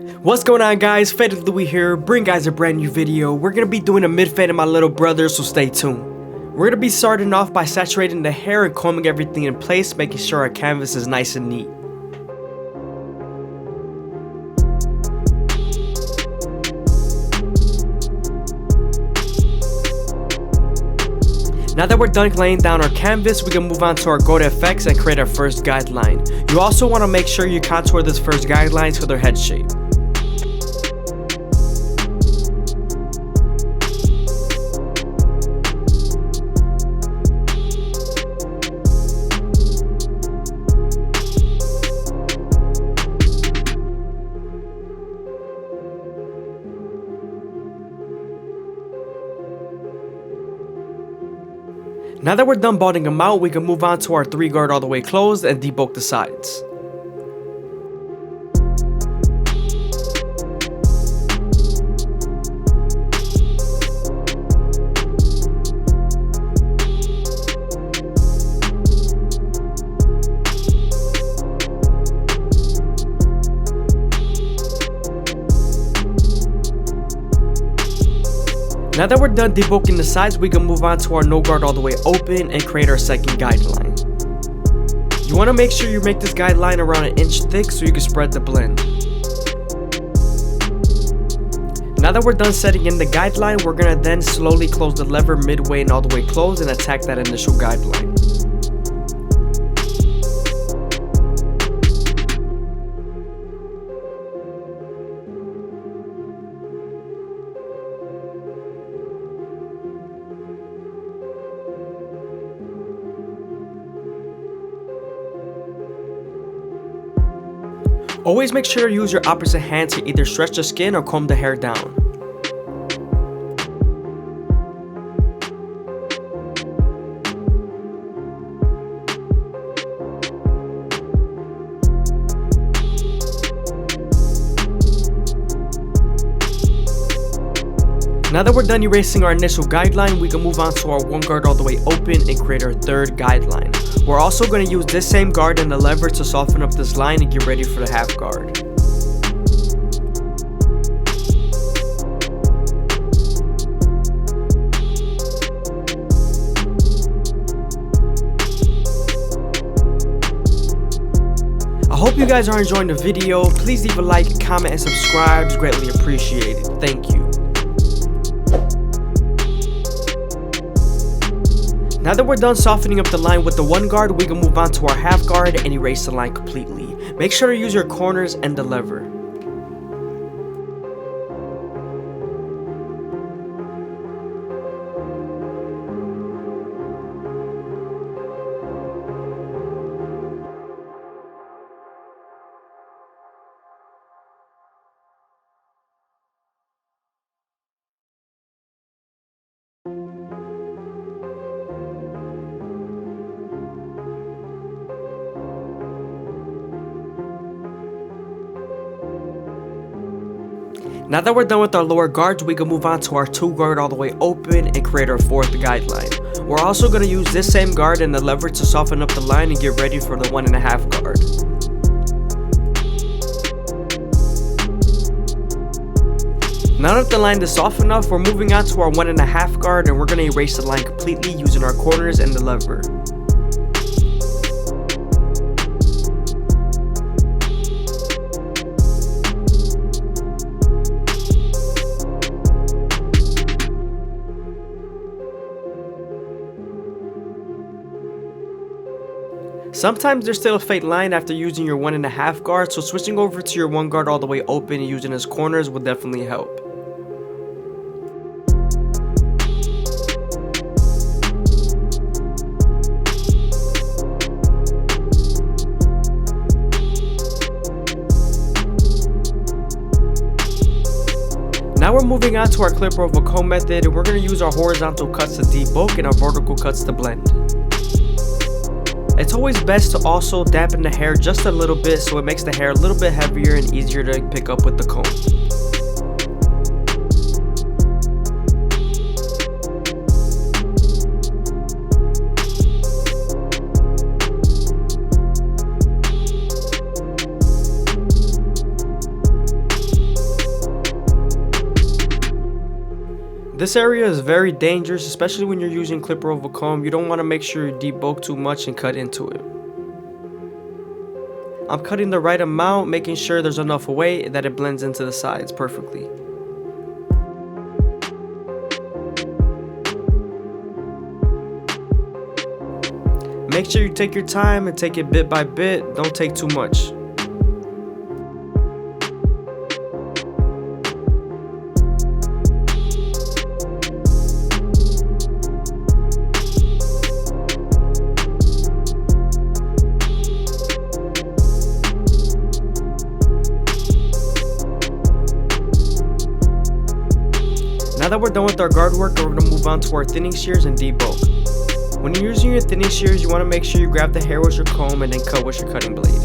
What's going on, guys? FadeitLuie here, bring guys a brand new video. We're gonna be doing a mid fade of my little brother, so stay tuned. We're gonna be starting off by saturating the hair and combing everything in place, making sure our canvas is nice and neat. Now that we're done laying down our canvas, we can move on to our go to effects and create our first guideline. You also want to make sure you contour this first guideline to their head shape. Now that we're done balding them out, we can move on to our 3 guard all the way closed and debulk the sides. Now that we're done debulking the sides, we can move on to our no guard all the way open and create our second guideline. You want to make sure you make this guideline around 1 inch thick so you can spread the blend. Now that we're done setting in the guideline, we're going to then slowly close the lever midway and all the way closed and attack that initial guideline. Always make sure you use your opposite hand to either stretch the skin or comb the hair down. Now that we're done erasing our initial guideline, we can move on to our 1 guard all the way open and create our third guideline. We're also going to use this same guard and the lever to soften up this line and get ready for the half guard. I hope you guys are enjoying the video. Please leave a like, comment, and subscribe. It's greatly appreciated. Thank you. Now that we're done softening up the line with the 1 guard, we can move on to our half guard and erase the line completely. Make sure to use your corners and the lever. Now that we're done with our lower guards, we can move on to our 2 guard all the way open and create our 4th guideline. We're also going to use this same guard and the lever to soften up the line and get ready for the 1.5 guard. Now that the line is soft enough, we're moving on to our 1.5 guard and we're going to erase the line completely using our corners and the lever. Sometimes there's still a fade line after using your 1.5 guard, so switching over to your 1 guard all the way open and using as corners will definitely help. Now we're moving on to our clipper over comb method, and we're going to use our horizontal cuts to debulk and our vertical cuts to blend. It's always best to also dampen the hair just a little bit so it makes the hair a little bit heavier and easier to pick up with the comb. This area is very dangerous, especially when you're using clipper over comb. You don't want to make sure you debulk too much and cut into it. I'm cutting the right amount, making sure there's enough weight that it blends into the sides perfectly. Make sure you take your time and take it bit by bit, don't take too much. Now that we're done with our guard work, we're going to move on to our thinning shears and debulk. When you're using your thinning shears, you want to make sure you grab the hair with your comb and then cut with your cutting blade.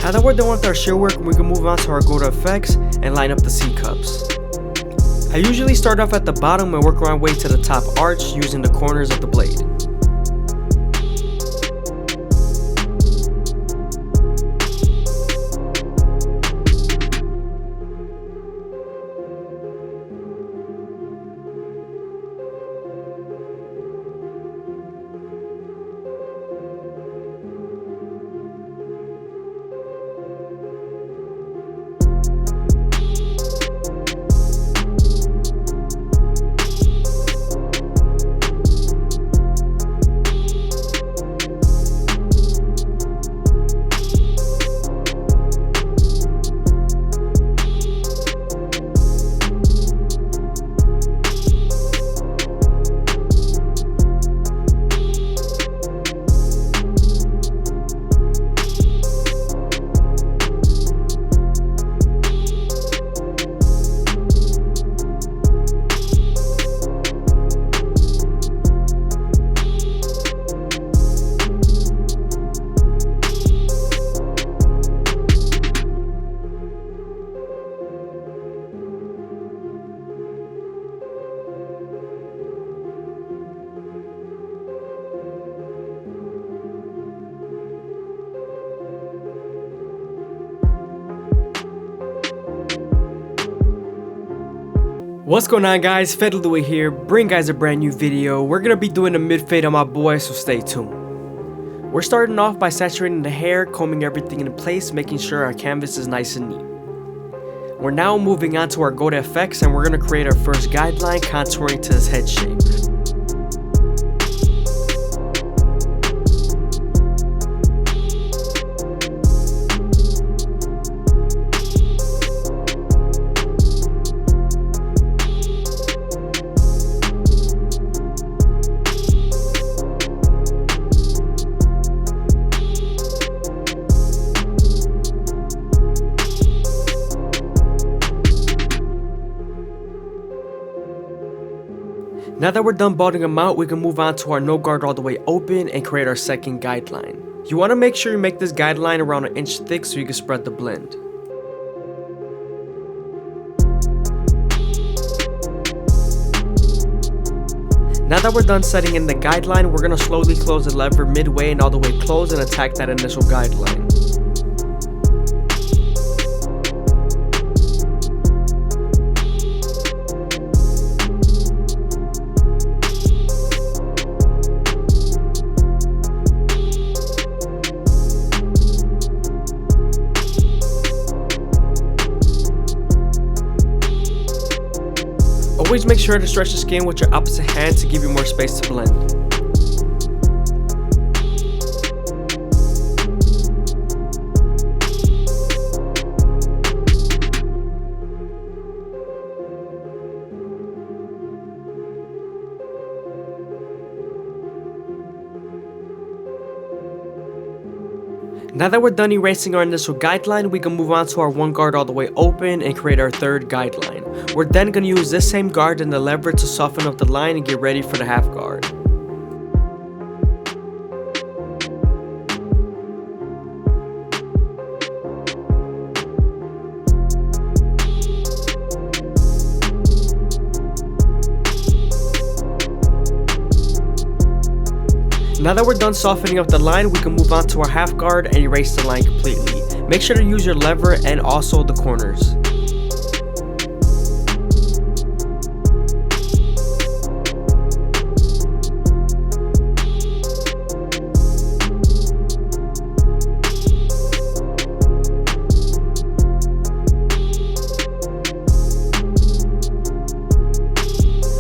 Now that we're done with our shear work, we can move on to our go-to effects and line up the C-cups. I usually start off at the bottom and work my way to the top arch using the corners of the blade. What's going on, guys? FadeitLuie here, bring guys a brand new video. We're gonna be doing a mid fade on my boy, so stay tuned. We're starting off by saturating the hair, combing everything into place, making sure our canvas is nice and neat. We're now moving on to our go-to effects, and we're gonna create our first guideline contouring to his head shape. Now that we're done balding him out, we can move on to our no guard all the way open and create our second guideline. You want to make sure you make this guideline around 1 inch thick so you can spread the blend. Now that we're done setting in the guideline, we're going to slowly close the lever midway and all the way close and attack that initial guideline. Always make sure to stretch the skin with your opposite hand to give you more space to blend. Now that we're done erasing our initial guideline, we can move on to our one guard all the way open and create our third guideline. We're then going to use this same guard and the lever to soften up the line and get ready for the half guard. Now that we're done softening up the line, we can move on to our half guard and erase the line completely. Make sure to use your lever and also the corners.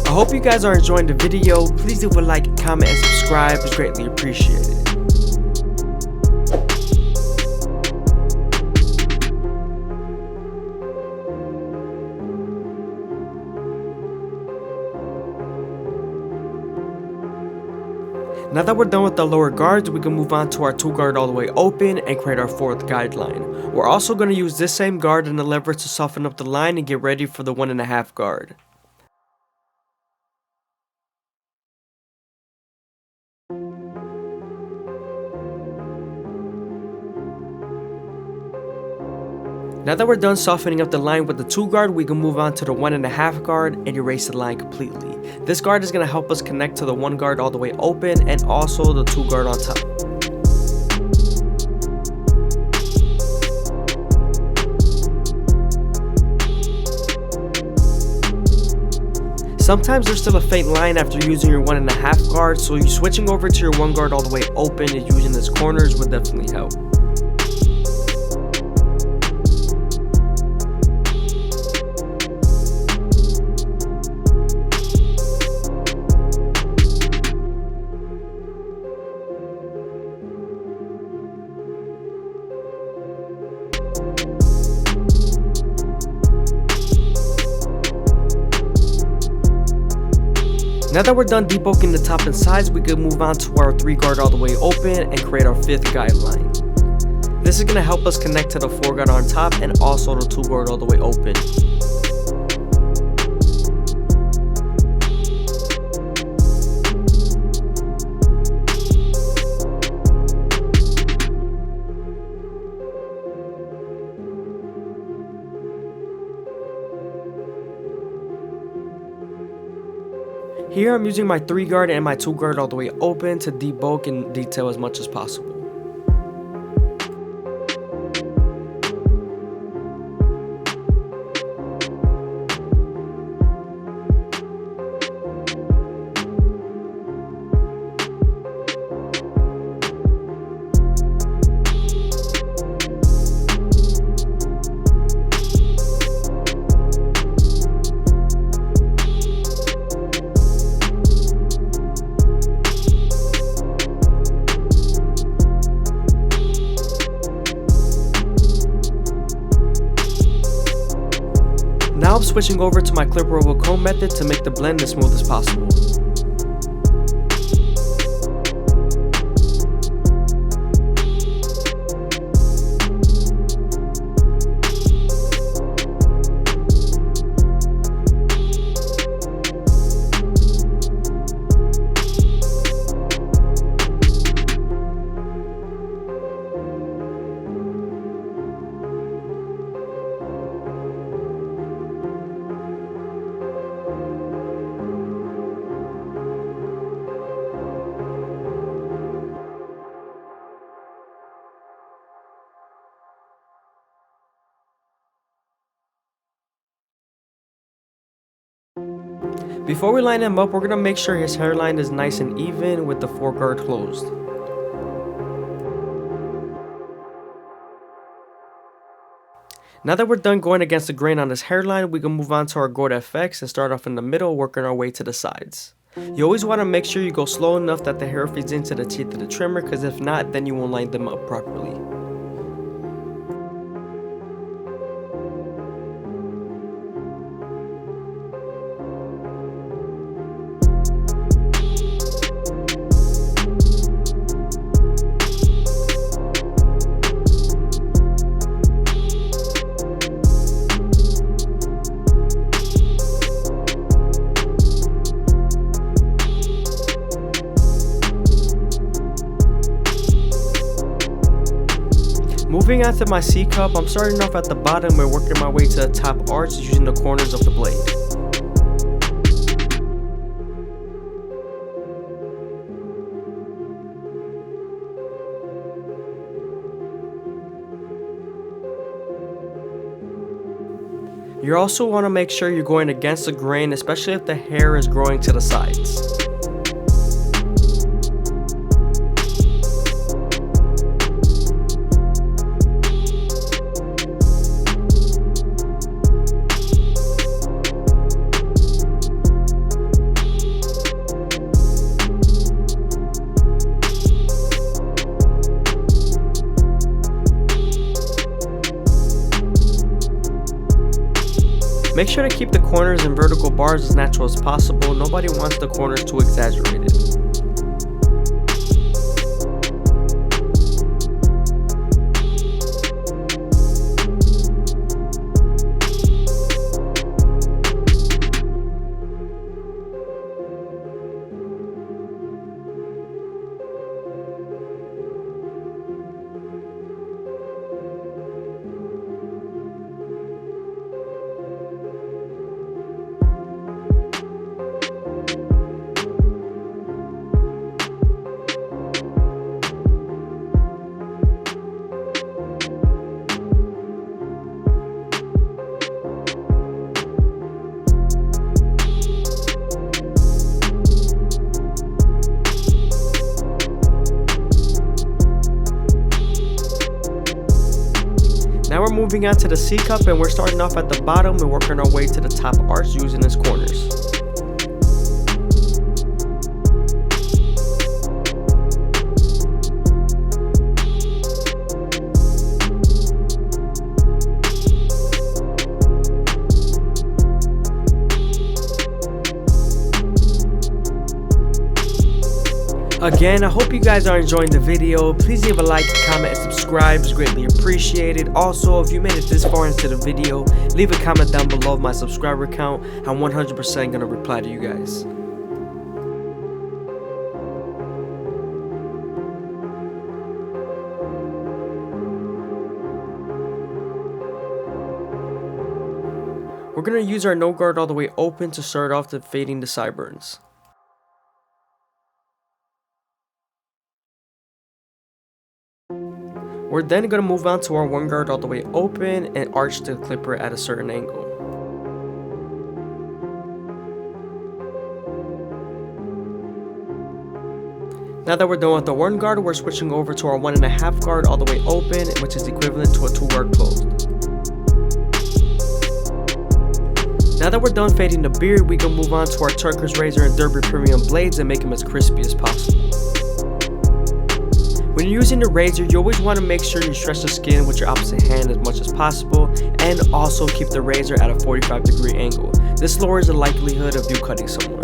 I hope you guys are enjoying the video. Please leave a like, comment, and subscribe. It's greatly appreciated. Now that we're done with the lower guards, we can move on to our two guard all the way open and create our fourth guideline. We're also going to use this same guard and the lever to soften up the line and get ready for the 1.5 guard. Now that we're done softening up the line with the 2 guard, we can move on to the 1.5 guard and erase the line completely. This guard is going to help us connect to the 1 guard all the way open and also the 2 guard on top. Sometimes there's still a faint line after using your 1.5 guard, so you switching over to your 1 guard all the way open and using its corners would definitely help. Now that we're done debulking the top and sides, we can move on to our 3 guard all the way open and create our 5th guideline. This is going to help us connect to the 4 guard on top and also the 2 guard all the way open. Here I'm using my 3 guard and my 2 guard all the way open to debulk and detail as much as possible. Now I'm switching over to my clipper over comb method to make the blend as smooth as possible. Before we line him up, we're going to make sure his hairline is nice and even with the 4 guard closed. Now that we're done going against the grain on his hairline, we can move on to our Gold FX and start off in the middle, working our way to the sides. You always want to make sure you go slow enough that the hair feeds into the teeth of the trimmer, because if not, then you won't line them up properly. Moving on to my C cup, I'm starting off at the bottom and working my way to the top arch using the corners of the blade. You also want to make sure you're going against the grain, especially if the hair is growing to the sides. Make sure to keep the corners and vertical bars as natural as possible. Nobody wants the corners too exaggerated. Now we're moving on to the C cup and we're starting off at the bottom and working our way to the top arch using its corners. Again, I hope you guys are enjoying the video. Please leave a like, comment, and subscribe. It's greatly appreciated. Also, if you made it this far into the video, leave a comment down below of my subscriber count. I'm 100% going to reply to you guys. We're going to use our no guard all the way open to start off the fading the sideburns. We're then going to move on to our one guard all the way open and arch the clipper at a certain angle. Now that we're done with the one guard, we're switching over to our 1.5 guard all the way open, which is equivalent to a 2 guard closed. Now that we're done fading the beard, we can move on to our Turkish razor and Derby premium blades and make them as crispy as possible. When you're using the razor, you always want to make sure you stretch the skin with your opposite hand as much as possible, and also keep the razor at a 45-degree angle. This lowers the likelihood of you cutting someone.